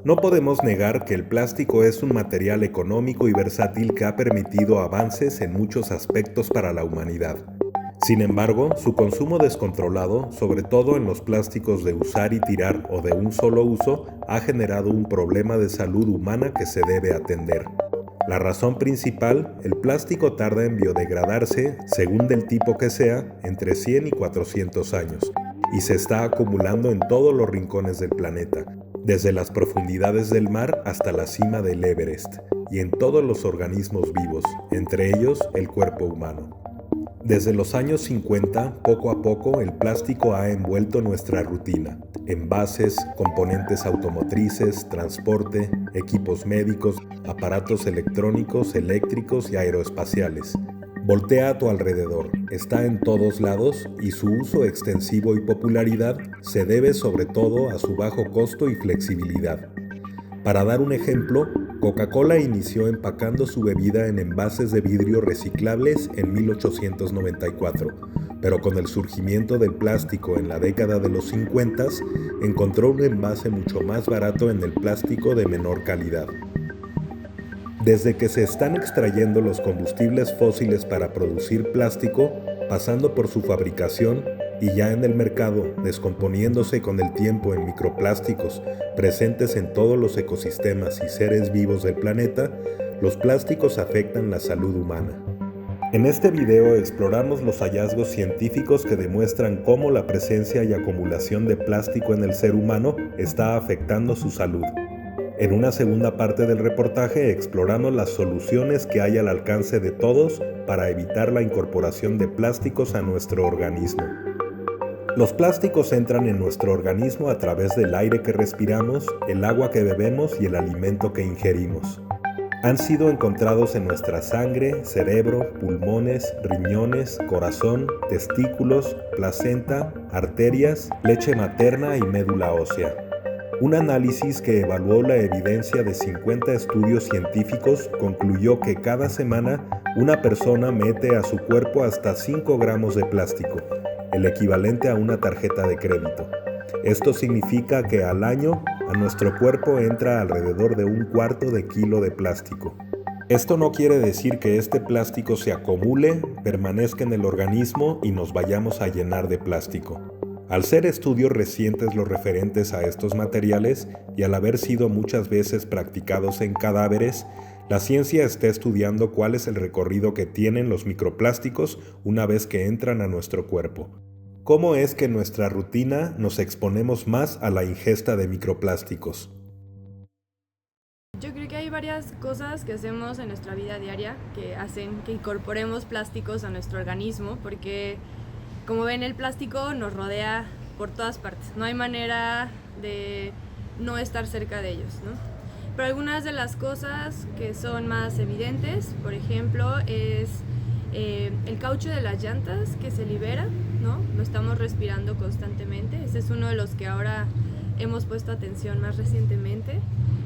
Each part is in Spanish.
No podemos negar que el plástico es un material económico y versátil que ha permitido avances en muchos aspectos para la humanidad. Sin embargo, su consumo descontrolado, sobre todo en los plásticos de usar y tirar o de un solo uso, ha generado un problema de salud humana que se debe atender. La razón principal, el plástico tarda en biodegradarse, según del tipo que sea, entre 100 y 400 años, y se está acumulando en todos los rincones del planeta, desde las profundidades del mar hasta la cima del Everest, y en todos los organismos vivos, entre ellos el cuerpo humano. Desde los años 50, poco a poco, el plástico ha envuelto nuestra rutina. Envases, componentes automotrices, transporte, equipos médicos, aparatos electrónicos, eléctricos y aeroespaciales. Voltea a tu alrededor, está en todos lados y su uso extensivo y popularidad se debe sobre todo a su bajo costo y flexibilidad. Para dar un ejemplo, Coca-Cola inició empacando su bebida en envases de vidrio reciclables en 1894, pero con el surgimiento del plástico en la década de los 50, encontró un envase mucho más barato en el plástico de menor calidad. Desde que se están extrayendo los combustibles fósiles para producir plástico, pasando por su fabricación y ya en el mercado, descomponiéndose con el tiempo en microplásticos presentes en todos los ecosistemas y seres vivos del planeta, los plásticos afectan la salud humana. En este video exploramos los hallazgos científicos que demuestran cómo la presencia y acumulación de plástico en el ser humano está afectando su salud. En una segunda parte del reportaje exploramos las soluciones que hay al alcance de todos para evitar la incorporación de plásticos a nuestro organismo. Los plásticos entran en nuestro organismo a través del aire que respiramos, el agua que bebemos y el alimento que ingerimos. Han sido encontrados en nuestra sangre, cerebro, pulmones, riñones, corazón, testículos, placenta, arterias, leche materna y médula ósea. Un análisis que evaluó la evidencia de 50 estudios científicos concluyó que cada semana una persona mete a su cuerpo hasta 5 gramos de plástico, el equivalente a una tarjeta de crédito. Esto significa que al año a nuestro cuerpo entra alrededor de 1/4 kilo de plástico. Esto no quiere decir que este plástico se acumule, permanezca en el organismo y nos vayamos a llenar de plástico. Al ser estudios recientes los referentes a estos materiales y al haber sido muchas veces practicados en cadáveres, la ciencia está estudiando cuál es el recorrido que tienen los microplásticos una vez que entran a nuestro cuerpo. ¿Cómo es que en nuestra rutina nos exponemos más a la ingesta de microplásticos? Yo creo que hay varias cosas que hacemos en nuestra vida diaria que hacen que incorporemos plásticos a nuestro organismo, porque como ven, el plástico nos rodea por todas partes. No hay manera de no estar cerca de ellos, ¿no? Pero algunas de las cosas que son más evidentes, por ejemplo, es el caucho de las llantas que se libera, ¿no? Lo estamos respirando constantemente. Ese es uno de los que ahora hemos puesto atención más recientemente.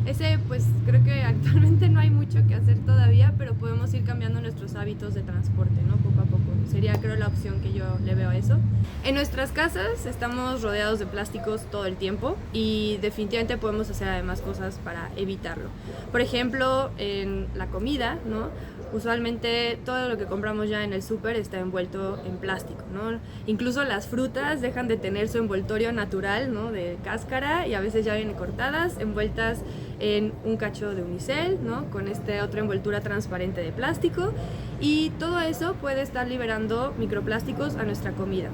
Ese, pues creo que actualmente no hay mucho que hacer todavía, pero podemos ir cambiando nuestros hábitos de transporte, ¿no? Poco a poco. Sería, creo, la opción que yo le veo a eso. En nuestras casas estamos rodeados de plásticos todo el tiempo y definitivamente podemos hacer además cosas para evitarlo. Por ejemplo, en la comida, ¿no? Usualmente todo lo que compramos ya en el súper está envuelto en plástico, ¿no? Incluso las frutas dejan de tener su envoltorio natural, ¿no? De cáscara, y a veces ya vienen cortadas, envueltas en un cacho de unicel, ¿no? Con otra envoltura transparente de plástico, y todo eso puede estar liberando microplásticos a nuestra comida.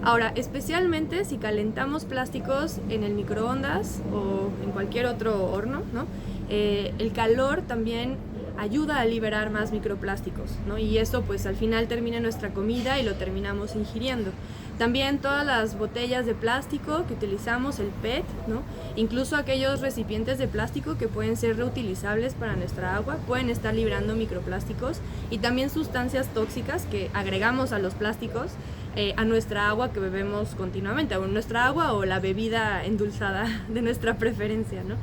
Ahora, especialmente si calentamos plásticos en el microondas o en cualquier otro horno, ¿no? El calor también ayuda a liberar más microplásticos, ¿no? Y eso pues al final termina en nuestra comida y lo terminamos ingiriendo. También todas las botellas de plástico que utilizamos, el PET, ¿no? Incluso aquellos recipientes de plástico que pueden ser reutilizables para nuestra agua, pueden estar liberando microplásticos y también sustancias tóxicas que agregamos a los plásticos a nuestra agua que bebemos continuamente, o nuestra agua o la bebida endulzada de nuestra preferencia, ¿no?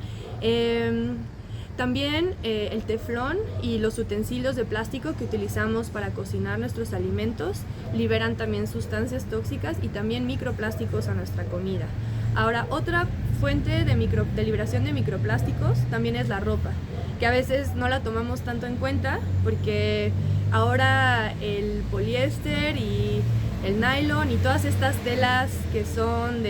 También el teflón y los utensilios de plástico que utilizamos para cocinar nuestros alimentos liberan también sustancias tóxicas y también microplásticos a nuestra comida. Ahora, otra fuente de liberación de microplásticos también es la ropa, que a veces no la tomamos tanto en cuenta porque ahora el poliéster y el nylon y todas estas telas que son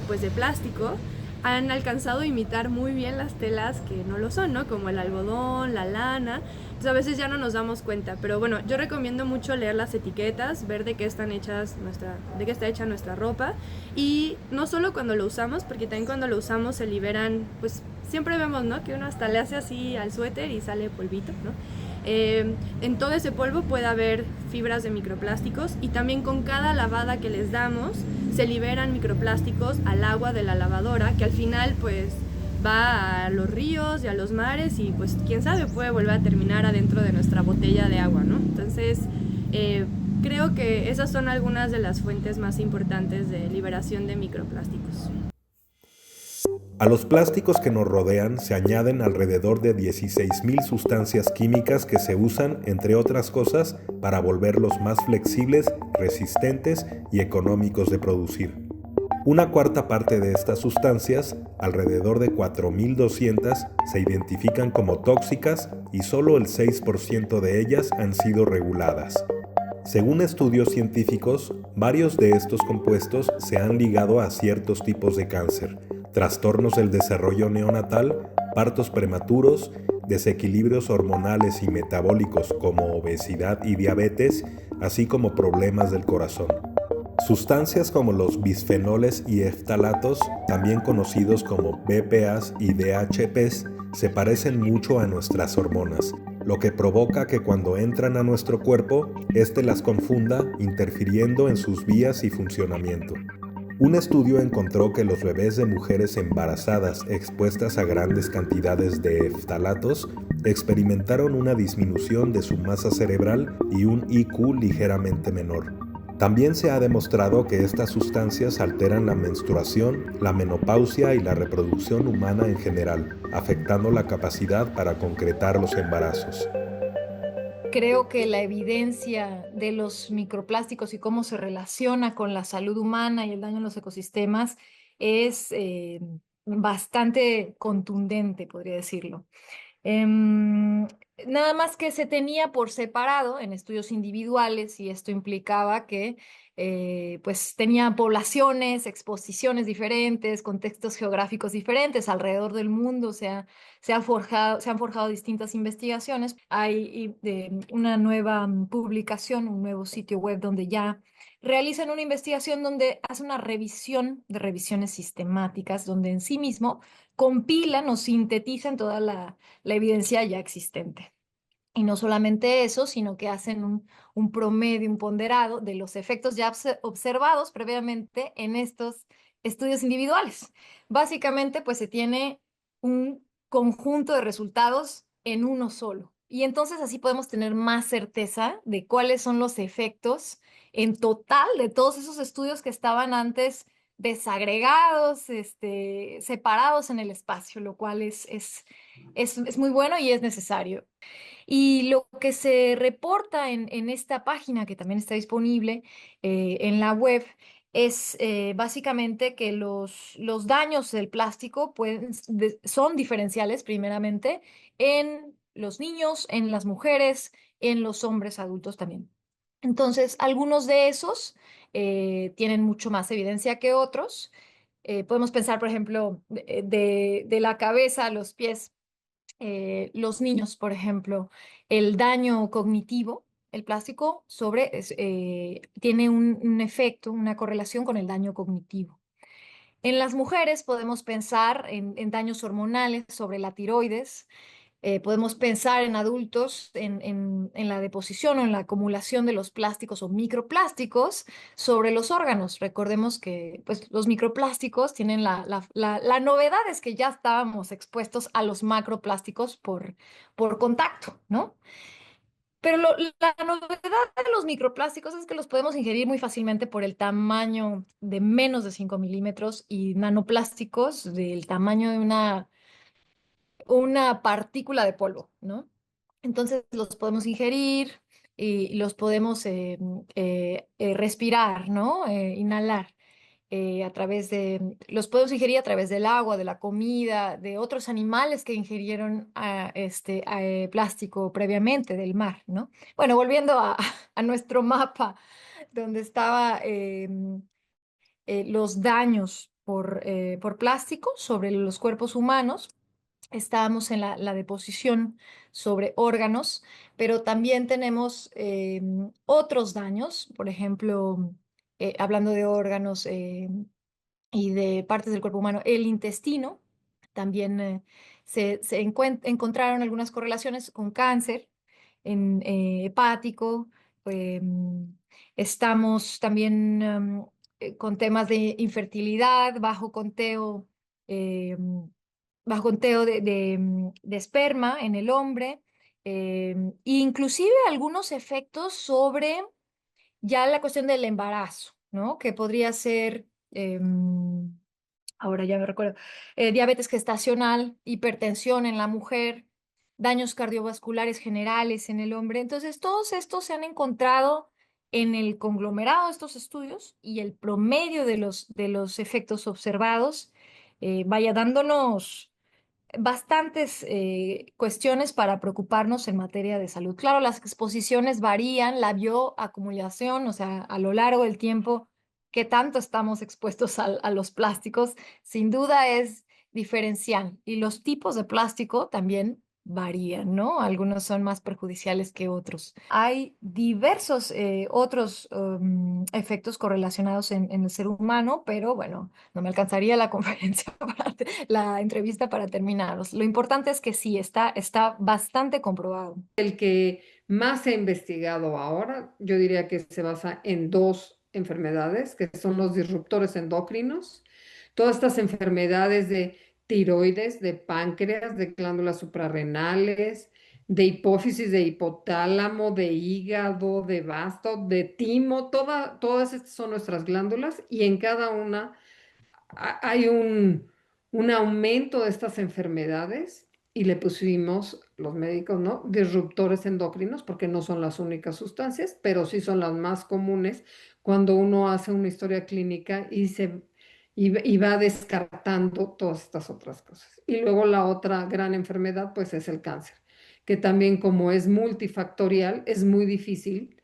pues de plástico han alcanzado a imitar muy bien las telas que no lo son, ¿no? Como el algodón, la lana. Entonces a veces ya no nos damos cuenta. Pero bueno, yo recomiendo mucho leer las etiquetas, ver de qué de qué está hecha nuestra ropa. Y no solo cuando lo usamos, porque también cuando lo usamos se liberan, pues siempre vemos, ¿no? Que uno hasta le hace así al suéter y sale polvito, ¿no? En todo ese polvo puede haber fibras de microplásticos y también con cada lavada que les damos se liberan microplásticos al agua de la lavadora que al final pues va a los ríos y a los mares y pues quién sabe puede volver a terminar adentro de nuestra botella de agua, ¿no? Entonces creo que esas son algunas de las fuentes más importantes de liberación de microplásticos. A los plásticos que nos rodean se añaden alrededor de 16.000 sustancias químicas que se usan, entre otras cosas, para volverlos más flexibles, resistentes y económicos de producir. Una cuarta parte de estas sustancias, alrededor de 4.200, se identifican como tóxicas y solo el 6% de ellas han sido reguladas. Según estudios científicos, varios de estos compuestos se han ligado a ciertos tipos de cáncer, trastornos del desarrollo neonatal, partos prematuros, desequilibrios hormonales y metabólicos como obesidad y diabetes, así como problemas del corazón. Sustancias como los bisfenoles y eftalatos, también conocidos como BPAs y DHPs, se parecen mucho a nuestras hormonas, lo que provoca que cuando entran a nuestro cuerpo, éste las confunda, interfiriendo en sus vías y funcionamiento. Un estudio encontró que los bebés de mujeres embarazadas expuestas a grandes cantidades de eftalatos experimentaron una disminución de su masa cerebral y un IQ ligeramente menor. También se ha demostrado que estas sustancias alteran la menstruación, la menopausia y la reproducción humana en general, afectando la capacidad para concretar los embarazos. Creo que la evidencia de los microplásticos y cómo se relaciona con la salud humana y el daño en los ecosistemas es bastante contundente, podría decirlo. Em, Nada más que se tenía por separado en estudios individuales y esto implicaba que pues tenía poblaciones, exposiciones diferentes, contextos geográficos diferentes alrededor del mundo, se han forjado distintas investigaciones. Hay una nueva publicación, un nuevo sitio web donde ya realizan una investigación donde hace una revisión de revisiones sistemáticas, donde en sí mismo compilan o sintetizan toda la evidencia ya existente. Y no solamente eso, sino que hacen un promedio, un ponderado de los efectos ya observados previamente en estos estudios individuales. Básicamente, pues se tiene un conjunto de resultados en uno solo. Y entonces así podemos tener más certeza de cuáles son los efectos en total de todos esos estudios que estaban antes desagregados, separados en el espacio, lo cual es muy bueno y es necesario. Y lo que se reporta en esta página, que también está disponible en la web, es básicamente que los daños del plástico son diferenciales, primeramente, en los niños, en las mujeres, en los hombres adultos también. Entonces, algunos de esos tienen mucho más evidencia que otros. Podemos pensar, por ejemplo, de la cabeza a los pies, los niños, por ejemplo, el daño cognitivo, el plástico tiene un efecto, una correlación con el daño cognitivo. En las mujeres podemos pensar en daños hormonales sobre la tiroides. Podemos pensar en adultos en la deposición o en la acumulación de los plásticos o microplásticos sobre los órganos. Recordemos que pues, los microplásticos tienen la novedad es que ya estábamos expuestos a los macroplásticos por contacto, ¿no? Pero la novedad de los microplásticos es que los podemos ingerir muy fácilmente por el tamaño de menos de 5 milímetros y nanoplásticos del tamaño de una partícula de polvo, ¿no? Entonces los podemos ingerir y los podemos respirar, ¿no? Inhalar. los podemos ingerir a través del agua, de la comida, de otros animales que ingirieron plástico previamente del mar, ¿no? Bueno, volviendo a nuestro mapa, donde estaba los daños por plástico sobre los cuerpos humanos. Estábamos en la deposición sobre órganos, pero también tenemos otros daños, por ejemplo, hablando de órganos y de partes del cuerpo humano, el intestino. También encontraron algunas correlaciones con cáncer hepático. em, Estamos también con temas de infertilidad, em, bajo conteo de esperma en el hombre, inclusive algunos efectos sobre ya la cuestión del embarazo, ¿no? Que podría ser, ahora ya me recuerdo, diabetes gestacional, hipertensión en la mujer, daños cardiovasculares generales en el hombre. Entonces, todos estos se han encontrado en el conglomerado de estos estudios, y el promedio de los efectos observados vaya dándonos bastantes cuestiones para preocuparnos en materia de salud. Claro, las exposiciones varían, la bioacumulación, o sea, a lo largo del tiempo, qué tanto estamos expuestos a los plásticos, sin duda es diferencial. Y los tipos de plástico también varían, ¿no? Algunos son más perjudiciales que otros. Hay diversos otros efectos correlacionados en el ser humano, pero bueno, no me alcanzaría la conferencia la entrevista para terminarlos. Lo importante es que sí, está bastante comprobado. El que más se ha investigado ahora, yo diría que se basa en dos enfermedades, que son los disruptores endocrinos. Todas estas enfermedades de tiroides, de páncreas, de glándulas suprarrenales, de hipófisis, de hipotálamo, de hígado, de basto, de timo, todas estas son nuestras glándulas, y en cada una hay un aumento de estas enfermedades, y le pusimos los médicos, ¿no? Disruptores endocrinos, porque no son las únicas sustancias, pero sí son las más comunes cuando uno hace una historia clínica y va descartando todas estas otras cosas. Y luego la otra gran enfermedad, pues, es el cáncer, que también, como es multifactorial, es muy difícil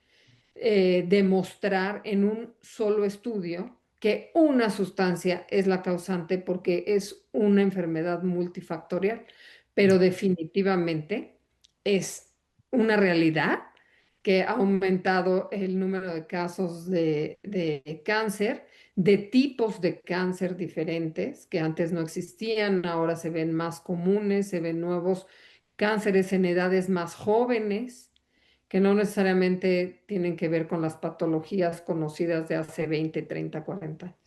demostrar en un solo estudio que una sustancia es la causante, porque es una enfermedad multifactorial, pero definitivamente es una realidad que ha aumentado el número de casos de cáncer, de tipos de cáncer diferentes que antes no existían, ahora se ven más comunes, se ven nuevos cánceres en edades más jóvenes, que no necesariamente tienen que ver con las patologías conocidas de hace 20, 30, 40 años.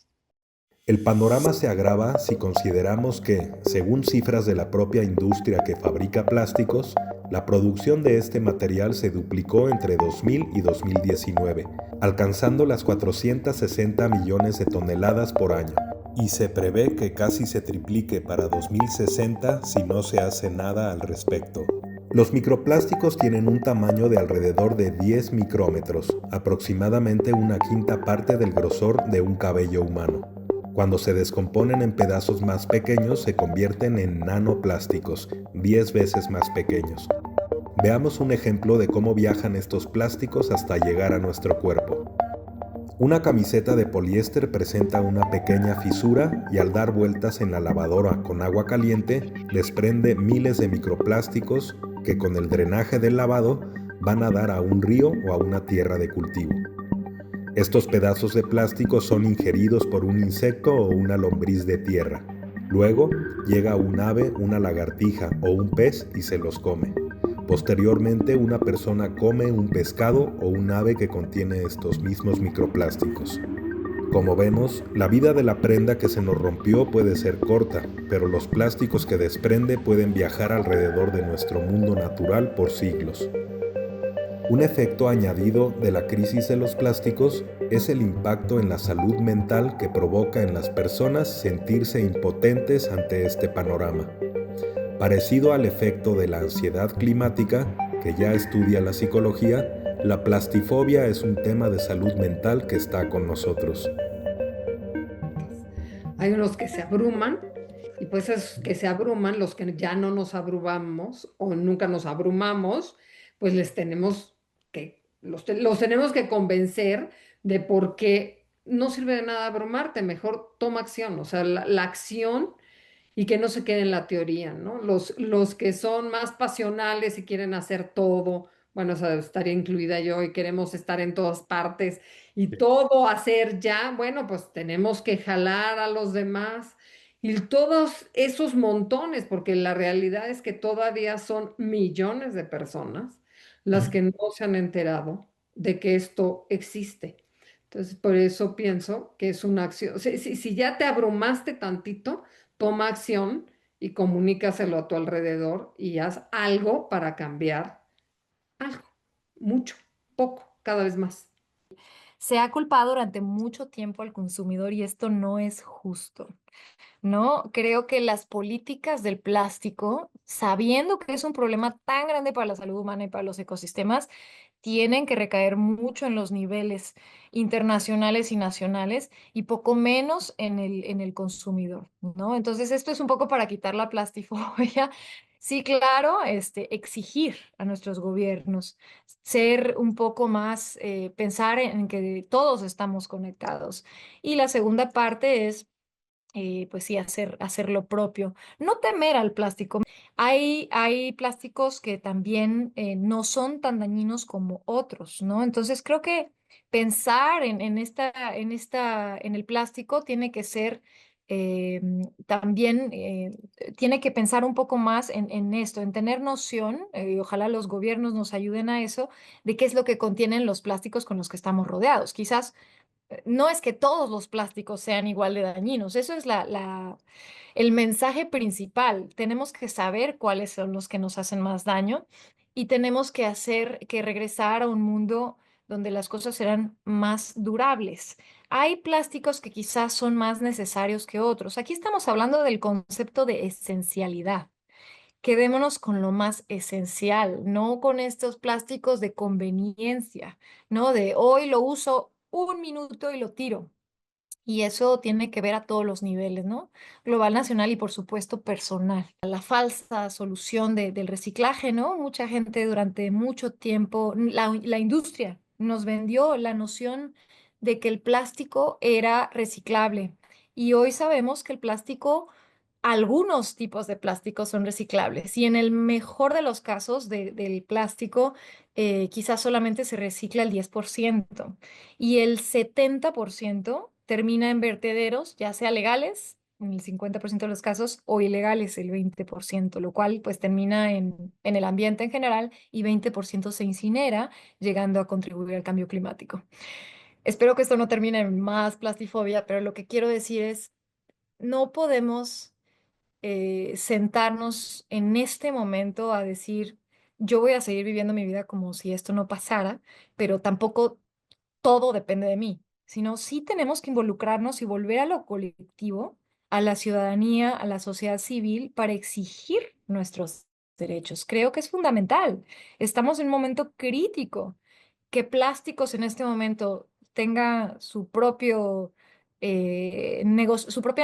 El panorama se agrava si consideramos que, según cifras de la propia industria que fabrica plásticos, la producción de este material se duplicó entre 2000 y 2019, alcanzando las 460 millones de toneladas por año, y se prevé que casi se triplique para 2060 si no se hace nada al respecto. Los microplásticos tienen un tamaño de alrededor de 10 micrómetros, aproximadamente una quinta parte del grosor de un cabello humano. Cuando se descomponen en pedazos más pequeños, se convierten en nanoplásticos, 10 veces más pequeños. Veamos un ejemplo de cómo viajan estos plásticos hasta llegar a nuestro cuerpo. Una camiseta de poliéster presenta una pequeña fisura y, al dar vueltas en la lavadora con agua caliente, desprende miles de microplásticos que, con el drenaje del lavado, van a dar a un río o a una tierra de cultivo. Estos pedazos de plástico son ingeridos por un insecto o una lombriz de tierra. Luego llega un ave, una lagartija o un pez y se los come. Posteriormente, una persona come un pescado o un ave que contiene estos mismos microplásticos. Como vemos, la vida de la prenda que se nos rompió puede ser corta, pero los plásticos que desprende pueden viajar alrededor de nuestro mundo natural por siglos. Un efecto añadido de la crisis de los plásticos es el impacto en la salud mental que provoca en las personas sentirse impotentes ante este panorama. Parecido al efecto de la ansiedad climática, que ya estudia la psicología, la plastifobia es un tema de salud mental que está con nosotros. Hay unos que se abruman y pues esos que se abruman, los que ya no nos abrumamos o nunca nos abrumamos, pues los tenemos que convencer de por qué no sirve de nada abrumarte, mejor toma acción, o sea, la acción y que no se quede en la teoría, ¿no? Los que son más pasionales y quieren hacer todo, bueno, o sea, estaría incluida yo y queremos estar en todas partes y todo hacer ya, bueno, pues tenemos que jalar a los demás y todos esos montones, porque la realidad es que todavía son millones de personas las que no se han enterado de que esto existe. Entonces, por eso pienso que es una acción. Si ya te abrumaste tantito, toma acción y comunícaselo a tu alrededor y haz algo para cambiar algo, mucho, poco, cada vez más. Se ha culpado durante mucho tiempo al consumidor y esto no es justo, ¿no? Creo que las políticas del plástico, sabiendo que es un problema tan grande para la salud humana y para los ecosistemas, tienen que recaer mucho en los niveles internacionales y nacionales y poco menos en el consumidor, ¿no? Entonces, esto es un poco para quitar la plastifobia. Sí, claro, exigir a nuestros gobiernos ser un poco más, pensar en que todos estamos conectados. Y la segunda parte es pues sí, hacer lo propio. No temer al plástico. Hay plásticos que también no son tan dañinos como otros, ¿no? Entonces creo que pensar en el plástico tiene que ser también, tiene que pensar un poco más en esto, en tener noción, y ojalá los gobiernos nos ayuden a eso, de qué es lo que contienen los plásticos con los que estamos rodeados. Quizás no es que todos los plásticos sean igual de dañinos, eso es el mensaje principal. Tenemos que saber cuáles son los que nos hacen más daño y tenemos que regresar a un mundo donde las cosas serán más durables. Hay plásticos que quizás son más necesarios que otros. Aquí estamos hablando del concepto de esencialidad. Quedémonos con lo más esencial, no con estos plásticos de conveniencia, ¿no? De hoy lo uso un minuto y lo tiro. Y eso tiene que ver a todos los niveles, ¿no? Global, nacional y por supuesto personal. La falsa solución del reciclaje, ¿no? Mucha gente durante mucho tiempo, la industria nos vendió la noción de que el plástico era reciclable. Y hoy sabemos que el plástico, algunos tipos de plástico son reciclables. Y en el mejor de los casos del plástico, quizás solamente se recicla el 10% y el 70% termina en vertederos, ya sea legales, en el 50% de los casos, o ilegales, el 20%, lo cual pues termina en el ambiente en general y 20% se incinera, llegando a contribuir al cambio climático. Espero que esto no termine en más plastifobia, pero lo que quiero decir es, no podemos sentarnos en este momento a decir, yo voy a seguir viviendo mi vida como si esto no pasara, pero tampoco todo depende de mí, sino sí tenemos que involucrarnos y volver a lo colectivo, a la ciudadanía, a la sociedad civil, para exigir nuestros derechos. Creo que es fundamental. Estamos en un momento crítico. Que plásticos en este momento tenga su propia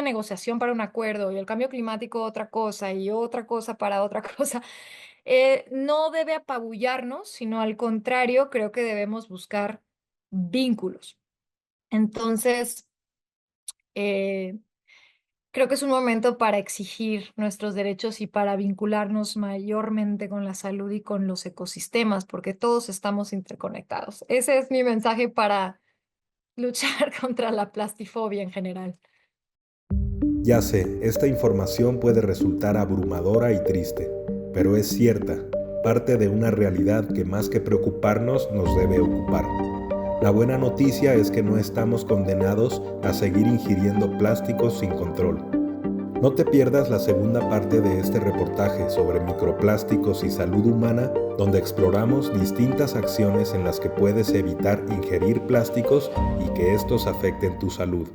negociación para un acuerdo y el cambio climático otra cosa y otra cosa para otra cosa, no debe apabullarnos, sino al contrario, creo que debemos buscar vínculos. Entonces, eh, creo que es un momento para exigir nuestros derechos y para vincularnos mayormente con la salud y con los ecosistemas, porque todos estamos interconectados. Ese es mi mensaje para luchar contra la plastifobia en general. Ya sé, esta información puede resultar abrumadora y triste, pero es cierta, parte de una realidad que más que preocuparnos nos debe ocupar. La buena noticia es que no estamos condenados a seguir ingiriendo plásticos sin control. No te pierdas la segunda parte de este reportaje sobre microplásticos y salud humana, donde exploramos distintas acciones en las que puedes evitar ingerir plásticos y que estos afecten tu salud.